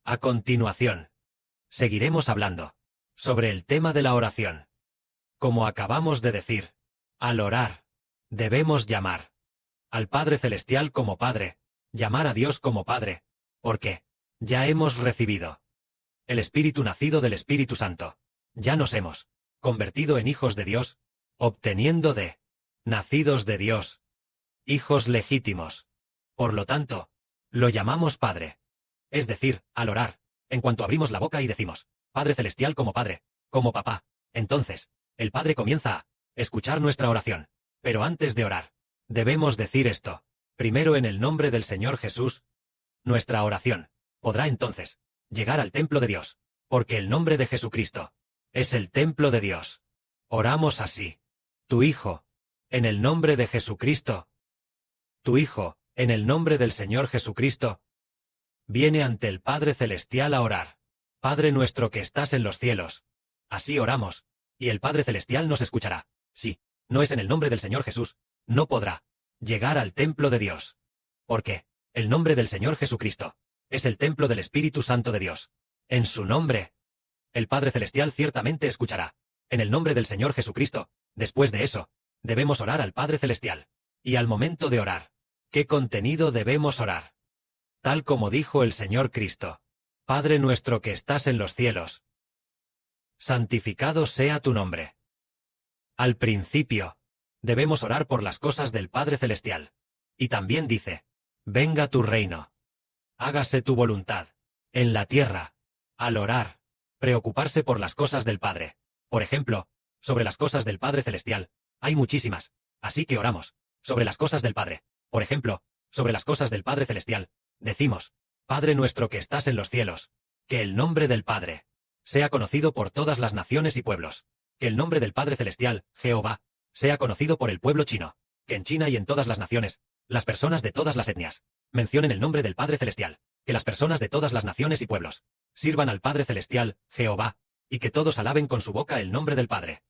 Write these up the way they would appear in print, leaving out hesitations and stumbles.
A continuación, seguiremos hablando sobre el tema de la oración. Como acabamos de decir, al orar, debemos llamar al Padre Celestial como Padre, llamar a Dios como Padre, porque ya hemos recibido el Espíritu nacido del Espíritu Santo. Ya nos hemos convertido en hijos de Dios, obteniendo de nacidos de Dios, hijos legítimos. Por lo tanto, lo llamamos Padre. Es decir, al orar, en cuanto abrimos la boca y decimos, Padre Celestial como Padre, como Papá, entonces, el Padre comienza a escuchar nuestra oración. Pero antes de orar, debemos decir esto. Primero, en el nombre del Señor Jesús, nuestra oración podrá entonces llegar al templo de Dios, porque el nombre de Jesucristo es el templo de Dios. Oramos así. Tu Hijo, en el nombre de Jesucristo. Tu Hijo, en el nombre del Señor Jesucristo, viene ante el Padre Celestial a orar. Padre nuestro que estás en los cielos. Así oramos, y el Padre Celestial nos escuchará. Si no es en el nombre del Señor Jesús, no podrá llegar al templo de Dios. Porque el nombre del Señor Jesucristo es el templo del Espíritu Santo de Dios. En su nombre, el Padre Celestial ciertamente escuchará. En el nombre del Señor Jesucristo, después de eso, debemos orar al Padre Celestial. Y al momento de orar, ¿qué contenido debemos orar? Tal como dijo el Señor Cristo. Padre nuestro que estás en los cielos, santificado sea tu nombre. Al principio, debemos orar por las cosas del Padre Celestial. Y también dice, venga tu reino. Hágase tu voluntad, en la tierra. Al orar, preocuparse por las cosas del Padre. Por ejemplo, sobre las cosas del Padre Celestial, hay muchísimas, así que oramos sobre las cosas del Padre. Por ejemplo, sobre las cosas del Padre Celestial, decimos, Padre nuestro que estás en los cielos, que el nombre del Padre sea conocido por todas las naciones y pueblos, que el nombre del Padre Celestial, Jehová, sea conocido por el pueblo chino, que en China y en todas las naciones, las personas de todas las etnias, mencionen el nombre del Padre Celestial, que las personas de todas las naciones y pueblos sirvan al Padre Celestial, Jehová, y que todos alaben con su boca el nombre del Padre.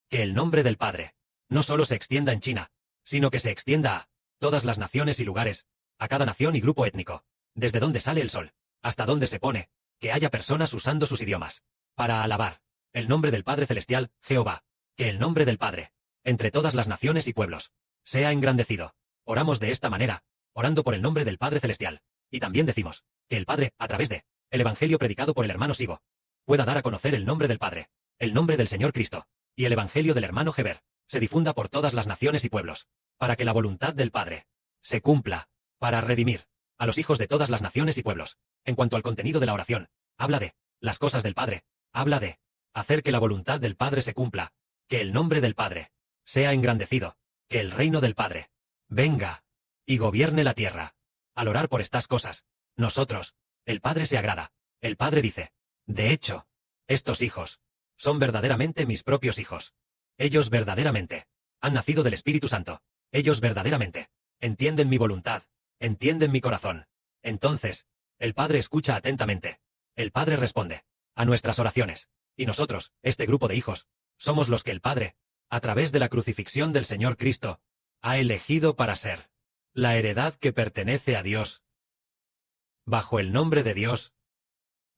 Que el nombre del Padre no solo se extienda en China, sino que se extienda a todas las naciones y lugares, a cada nación y grupo étnico, desde donde sale el sol, hasta donde se pone, que haya personas usando sus idiomas, para alabar el nombre del Padre Celestial, Jehová, que el nombre del Padre, entre todas las naciones y pueblos, sea engrandecido. Oramos de esta manera, orando por el nombre del Padre Celestial, y también decimos, que el Padre, a través de el Evangelio predicado por el hermano Sigo, pueda dar a conocer el nombre del Padre, el nombre del Señor Cristo, y el Evangelio del hermano Heber, se difunda por todas las naciones y pueblos, para que la voluntad del Padre se cumpla, para redimir a los hijos de todas las naciones y pueblos. En cuanto al contenido de la oración, habla de las cosas del Padre, habla de hacer que la voluntad del Padre se cumpla, que el nombre del Padre sea engrandecido, que el reino del Padre venga y gobierne la tierra. Al orar por estas cosas, nosotros, el Padre se agrada. El Padre dice, de hecho, estos hijos son verdaderamente mis propios hijos. Ellos verdaderamente han nacido del Espíritu Santo. Ellos verdaderamente entienden mi voluntad, entienden mi corazón. Entonces, el Padre escucha atentamente. El Padre responde a nuestras oraciones. Y nosotros, este grupo de hijos, somos los que el Padre, a través de la crucifixión del Señor Cristo, ha elegido para ser la heredad que pertenece a Dios. Bajo el nombre de Dios,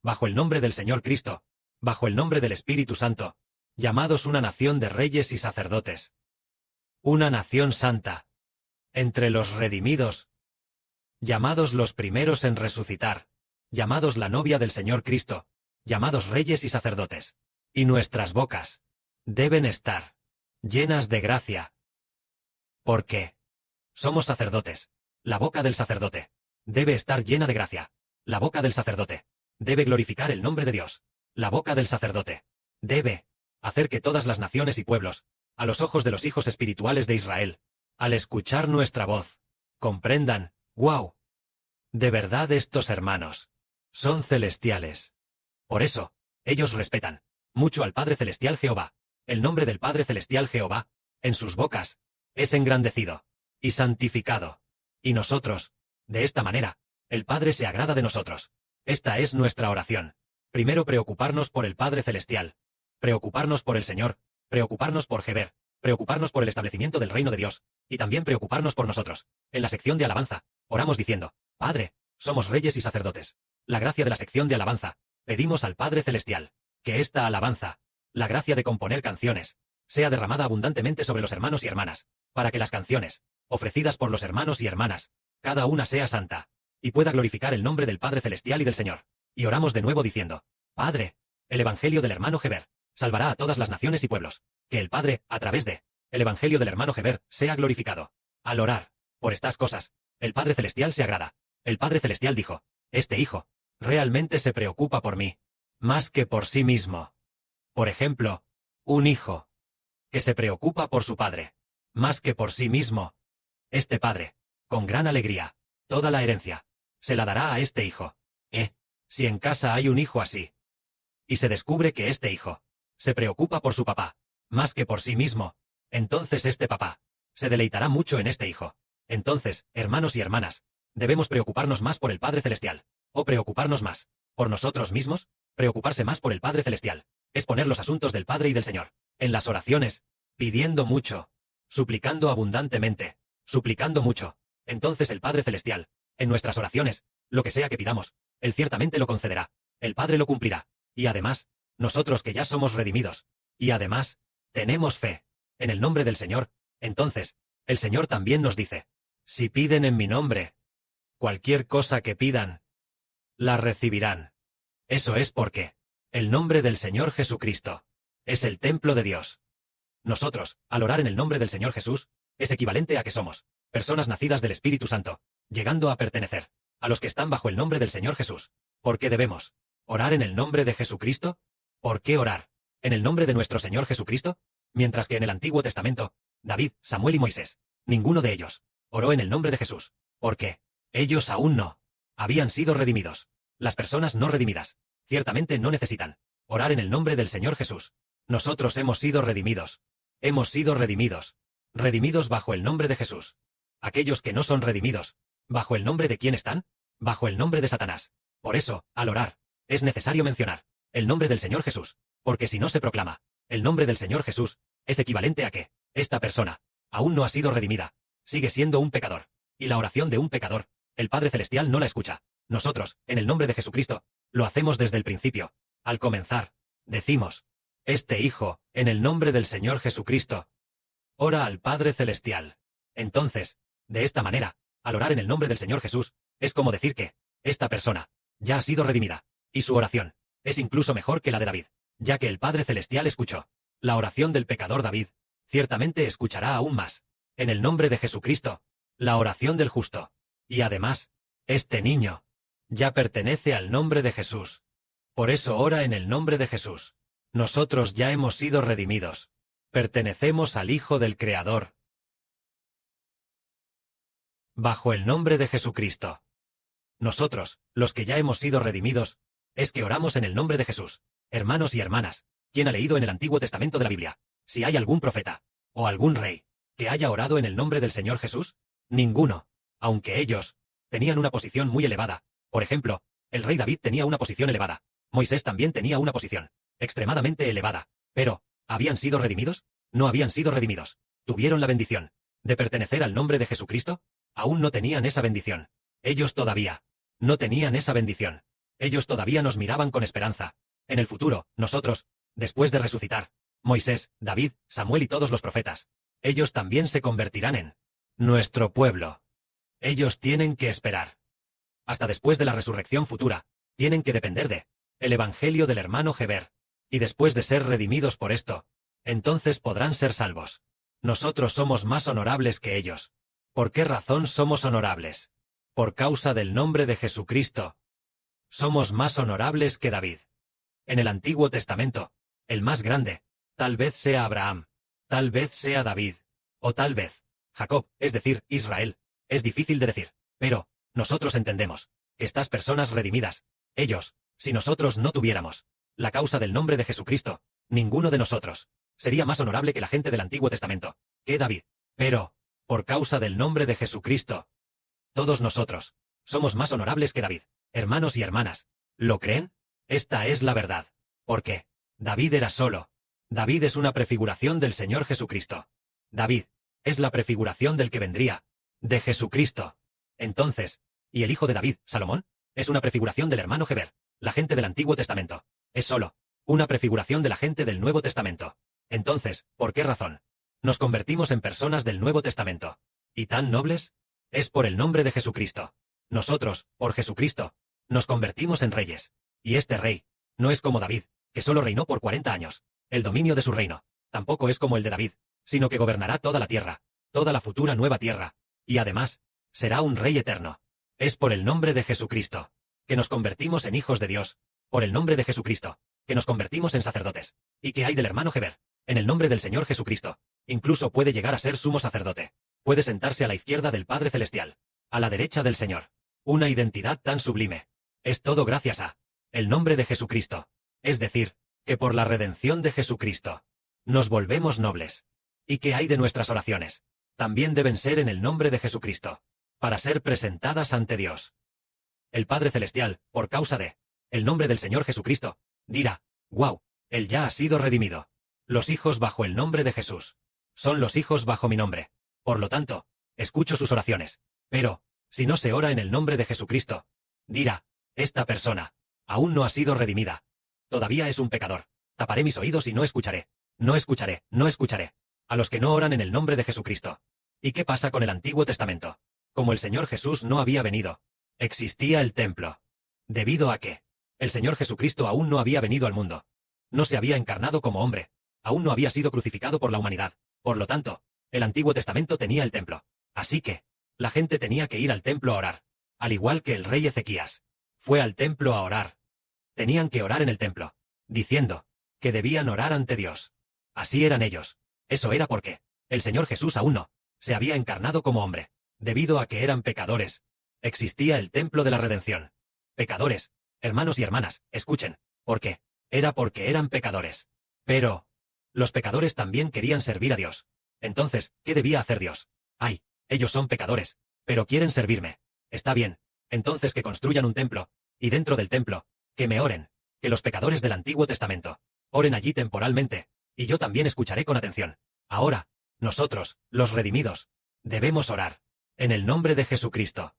bajo el nombre del Señor Cristo, bajo el nombre del Espíritu Santo, llamados una nación de reyes y sacerdotes. Una nación santa. Entre los redimidos. Llamados los primeros en resucitar. Llamados la novia del Señor Cristo. Llamados reyes y sacerdotes. Y nuestras bocas deben estar llenas de gracia. ¿Por qué? Somos sacerdotes. La boca del sacerdote debe estar llena de gracia. La boca del sacerdote debe glorificar el nombre de Dios. La boca del sacerdote debe hacer que todas las naciones y pueblos, a los ojos de los hijos espirituales de Israel, al escuchar nuestra voz, comprendan, ¡wow! De verdad estos hermanos son celestiales. Por eso, ellos respetan mucho al Padre Celestial Jehová. El nombre del Padre Celestial Jehová, en sus bocas, es engrandecido y santificado. Y nosotros, de esta manera, el Padre se agrada de nosotros. Esta es nuestra oración. Primero preocuparnos por el Padre Celestial, preocuparnos por el Señor, preocuparnos por Heber, preocuparnos por el establecimiento del reino de Dios, y también preocuparnos por nosotros. En la sección de alabanza, oramos diciendo, Padre, somos reyes y sacerdotes. la gracia de la sección de alabanza. Pedimos al Padre Celestial que esta alabanza, la gracia de componer canciones, sea derramada abundantemente sobre los hermanos y hermanas, para que las canciones, ofrecidas por los hermanos y hermanas, cada una sea santa, y pueda glorificar el nombre del Padre Celestial y del Señor. Y oramos de nuevo diciendo: Padre, el Evangelio del hermano Heber salvará a todas las naciones y pueblos. Que el Padre, a través de el Evangelio del hermano Heber, sea glorificado. Al orar por estas cosas, el Padre Celestial se agrada. El Padre Celestial dijo: este hijo realmente se preocupa por mí, más que por sí mismo. Por ejemplo, un hijo que se preocupa por su padre, más que por sí mismo. Este padre, con gran alegría, toda la herencia, se la dará a este hijo. Si en casa hay un hijo así, y se descubre que este hijo se preocupa por su papá, más que por sí mismo, entonces este papá se deleitará mucho en este hijo. Entonces, hermanos y hermanas, debemos preocuparnos más por el Padre Celestial, o preocuparnos más por nosotros mismos. Preocuparse más por el Padre Celestial es poner los asuntos del Padre y del Señor en las oraciones, pidiendo mucho, suplicando abundantemente, suplicando mucho. Entonces el Padre Celestial, en nuestras oraciones, lo que sea que pidamos, Él ciertamente lo concederá, el Padre lo cumplirá. Y además, nosotros que ya somos redimidos, y además, tenemos fe en el nombre del Señor, entonces, el Señor también nos dice: si piden en mi nombre, cualquier cosa que pidan, la recibirán. Eso es porque el nombre del Señor Jesucristo es el templo de Dios. Nosotros, al orar en el nombre del Señor Jesús, es equivalente a que somos personas nacidas del Espíritu Santo, llegando a pertenecer a los que están bajo el nombre del Señor Jesús. ¿Por qué debemos orar en el nombre de Jesucristo? ¿Por qué orar en el nombre de nuestro Señor Jesucristo? Mientras que en el Antiguo Testamento, David, Samuel y Moisés, ninguno de ellos oró en el nombre de Jesús, porque ellos aún no habían sido redimidos. Las personas no redimidas ciertamente no necesitan orar en el nombre del Señor Jesús. Nosotros hemos sido redimidos. Hemos sido redimidos. Redimidos bajo el nombre de Jesús. Aquellos que no son redimidos, ¿bajo el nombre de quién están? Bajo el nombre de Satanás. Por eso, al orar, es necesario mencionar el nombre del Señor Jesús, porque si no se proclama el nombre del Señor Jesús, es equivalente a que esta persona aún no ha sido redimida, sigue siendo un pecador, y la oración de un pecador, el Padre Celestial no la escucha. Nosotros, en el nombre de Jesucristo, lo hacemos desde el principio. Al comenzar, decimos: este hijo, en el nombre del Señor Jesucristo, ora al Padre Celestial. Entonces, de esta manera, al orar en el nombre del Señor Jesús, es como decir que esta persona ya ha sido redimida, y su oración es incluso mejor que la de David, ya que el Padre Celestial escuchó la oración del pecador David, ciertamente escuchará aún más, en el nombre de Jesucristo, la oración del justo. Y además, este niño ya pertenece al nombre de Jesús. Por eso ora en el nombre de Jesús. Nosotros ya hemos sido redimidos. Pertenecemos al Hijo del Creador. Bajo el nombre de Jesucristo. Nosotros, los que ya hemos sido redimidos, es que oramos en el nombre de Jesús. Hermanos y hermanas, ¿quién ha leído en el Antiguo Testamento de la Biblia si hay algún profeta o algún rey que haya orado en el nombre del Señor Jesús? Ninguno, aunque ellos tenían una posición muy elevada. Por ejemplo, el rey David tenía una posición elevada. Moisés también tenía una posición extremadamente elevada. Pero, ¿habían sido redimidos? No habían sido redimidos. ¿Tuvieron la bendición de pertenecer al nombre de Jesucristo? Aún no tenían esa bendición. Ellos todavía no tenían esa bendición. Ellos todavía nos miraban con esperanza. En el futuro, nosotros, después de resucitar, Moisés, David, Samuel y todos los profetas, ellos también se convertirán en nuestro pueblo. Ellos tienen que esperar hasta después de la resurrección futura, tienen que depender de el Evangelio del hermano Heber, y después de ser redimidos por esto, entonces podrán ser salvos. Nosotros somos más honorables que ellos. ¿Por qué razón somos honorables? Por causa del nombre de Jesucristo. Somos más honorables que David. En el Antiguo Testamento, el más grande, tal vez sea Abraham, tal vez sea David, o tal vez Jacob, es decir, Israel. Es difícil de decir, pero nosotros entendemos que estas personas redimidas, ellos, si nosotros no tuviéramos la causa del nombre de Jesucristo, ninguno de nosotros sería más honorable que la gente del Antiguo Testamento, que David. Pero, por causa del nombre de Jesucristo, todos nosotros somos más honorables que David. Hermanos y hermanas, ¿lo creen? Esta es la verdad. Porque David era solo. David es una prefiguración del Señor Jesucristo. David es la prefiguración del que vendría, de Jesucristo. Entonces, ¿y el hijo de David, Salomón? Es una prefiguración del hermano Heber, la gente del Antiguo Testamento. Es solo una prefiguración de la gente del Nuevo Testamento. Entonces, ¿por qué razón nos convertimos en personas del Nuevo Testamento? ¿Y tan nobles? Es por el nombre de Jesucristo. Nosotros, por Jesucristo, nos convertimos en reyes. Y este rey no es como David, que solo reinó por 40 años. El dominio de su reino tampoco es como el de David, sino que gobernará toda la tierra, toda la futura nueva tierra. Y además, será un rey eterno. Es por el nombre de Jesucristo que nos convertimos en hijos de Dios. Por el nombre de Jesucristo que nos convertimos en sacerdotes. ¿Y qué hay del hermano Heber? En el nombre del Señor Jesucristo. Incluso puede llegar a ser sumo sacerdote. Puede sentarse a la izquierda del Padre Celestial. A la derecha del Señor. Una identidad tan sublime. Es todo gracias a el nombre de Jesucristo. Es decir, que por la redención de Jesucristo nos volvemos nobles. ¿Y qué hay de nuestras oraciones? También deben ser en el nombre de Jesucristo, para ser presentadas ante Dios. El Padre Celestial, por causa de el nombre del Señor Jesucristo, dirá: «Wow, Él ya ha sido redimido». Los hijos bajo el nombre de Jesús son los hijos bajo mi nombre. Por lo tanto, escucho sus oraciones. Pero, si no se ora en el nombre de Jesucristo, dirá: «Esta persona aún no ha sido redimida. Todavía es un pecador. Taparé mis oídos y no escucharé. No escucharé, no escucharé a los que no oran en el nombre de Jesucristo». ¿Y qué pasa con el Antiguo Testamento? Como el Señor Jesús no había venido, existía el templo. Debido a que el Señor Jesucristo aún no había venido al mundo. No se había encarnado como hombre. Aún no había sido crucificado por la humanidad. Por lo tanto, el Antiguo Testamento tenía el templo. Así que, la gente tenía que ir al templo a orar. Al igual que el rey Ezequías fue al templo a orar. Tenían que orar en el templo, diciendo que debían orar ante Dios. Así eran ellos. Eso era porque el Señor Jesús aún no se había encarnado como hombre. Debido a que eran pecadores, existía el templo de la redención. Pecadores, hermanos y hermanas, escuchen, ¿por qué? Era porque eran pecadores. Pero los pecadores también querían servir a Dios. Entonces, ¿qué debía hacer Dios? Ay, ellos son pecadores, pero quieren servirme. Está bien, entonces que construyan un templo, y dentro del templo, que me oren, que los pecadores del Antiguo Testamento oren allí temporalmente, y yo también escucharé con atención. Ahora, nosotros, los redimidos, debemos orar en el nombre de Jesucristo.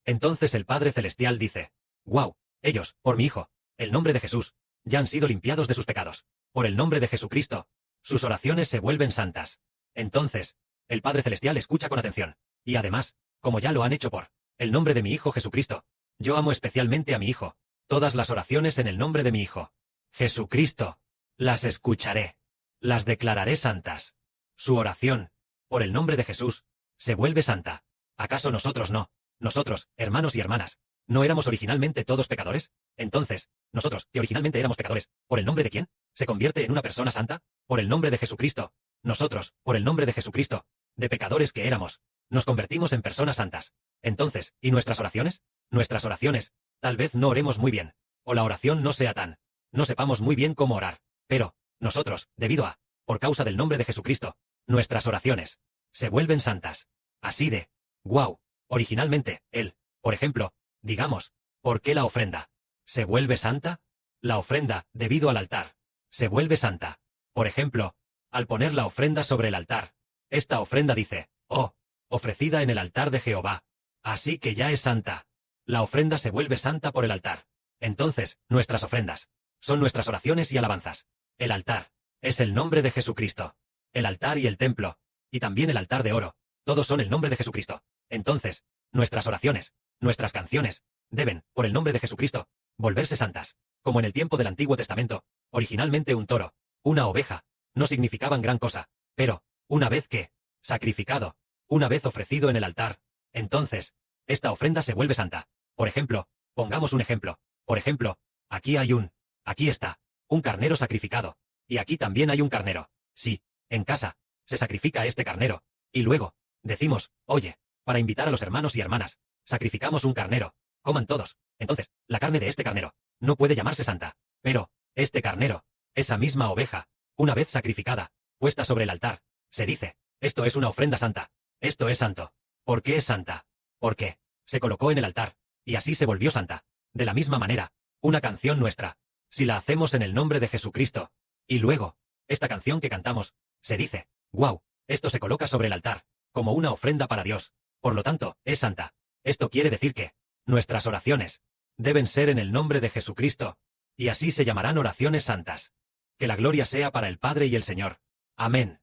Entonces el Padre Celestial dice: «Wow, ellos, por mi Hijo, el nombre de Jesús, ya han sido limpiados de sus pecados. Por el nombre de Jesucristo, sus oraciones se vuelven santas». Entonces, el Padre Celestial escucha con atención, y además, como ya lo han hecho por el nombre de mi Hijo Jesucristo, yo amo especialmente a mi Hijo. Todas las oraciones en el nombre de mi Hijo Jesucristo, las escucharé. Las declararé santas. Su oración, por el nombre de Jesús, se vuelve santa. ¿Acaso nosotros no? Nosotros, hermanos y hermanas, ¿no éramos originalmente todos pecadores? Entonces, nosotros, que originalmente éramos pecadores, ¿por el nombre de quién se convierte en una persona santa? Por el nombre de Jesucristo. Nosotros, por el nombre de Jesucristo, de pecadores que éramos, nos convertimos en personas santas. Entonces, ¿y nuestras oraciones? Nuestras oraciones, tal vez no oremos muy bien, o la oración no sea tan, no sepamos muy bien cómo orar, pero, nosotros, debido a, por causa del nombre de Jesucristo, nuestras oraciones se vuelven santas. Así de, wow, originalmente, Él, por ejemplo, digamos, ¿por qué la ofrenda se vuelve santa? La ofrenda, debido al altar, se vuelve santa. Por ejemplo, al poner la ofrenda sobre el altar, esta ofrenda dice: «Oh, ofrecida en el altar de Jehová». Así que ya es santa. La ofrenda se vuelve santa por el altar. Entonces, nuestras ofrendas son nuestras oraciones y alabanzas. El altar es el nombre de Jesucristo. El altar y el templo, y también el altar de oro, todos son el nombre de Jesucristo. Entonces, nuestras oraciones, nuestras canciones, deben, por el nombre de Jesucristo, volverse santas. Como en el tiempo del Antiguo Testamento, originalmente un toro, una oveja, no significaban gran cosa, pero, una vez que, sacrificado, una vez ofrecido en el altar, entonces, esta ofrenda se vuelve santa. Por ejemplo, pongamos un ejemplo. Por ejemplo, aquí está, un carnero sacrificado, y aquí también hay un carnero. Sí, en casa, se sacrifica este carnero, y luego, decimos: «Oye, para invitar a los hermanos y hermanas, sacrificamos un carnero, coman todos». Entonces, la carne de este carnero no puede llamarse santa, pero, este carnero, esa misma oveja, una vez sacrificada, puesta sobre el altar, se dice: «Esto es una ofrenda santa, esto es santo». ¿Por qué es santa? Porque se colocó en el altar, y así se volvió santa. De la misma manera, una canción nuestra, si la hacemos en el nombre de Jesucristo, y luego, esta canción que cantamos, se dice: «Wow, esto se coloca sobre el altar, como una ofrenda para Dios, por lo tanto, es santa». Esto quiere decir que nuestras oraciones deben ser en el nombre de Jesucristo, y así se llamarán oraciones santas. Que la gloria sea para el Padre y el Señor. Amén.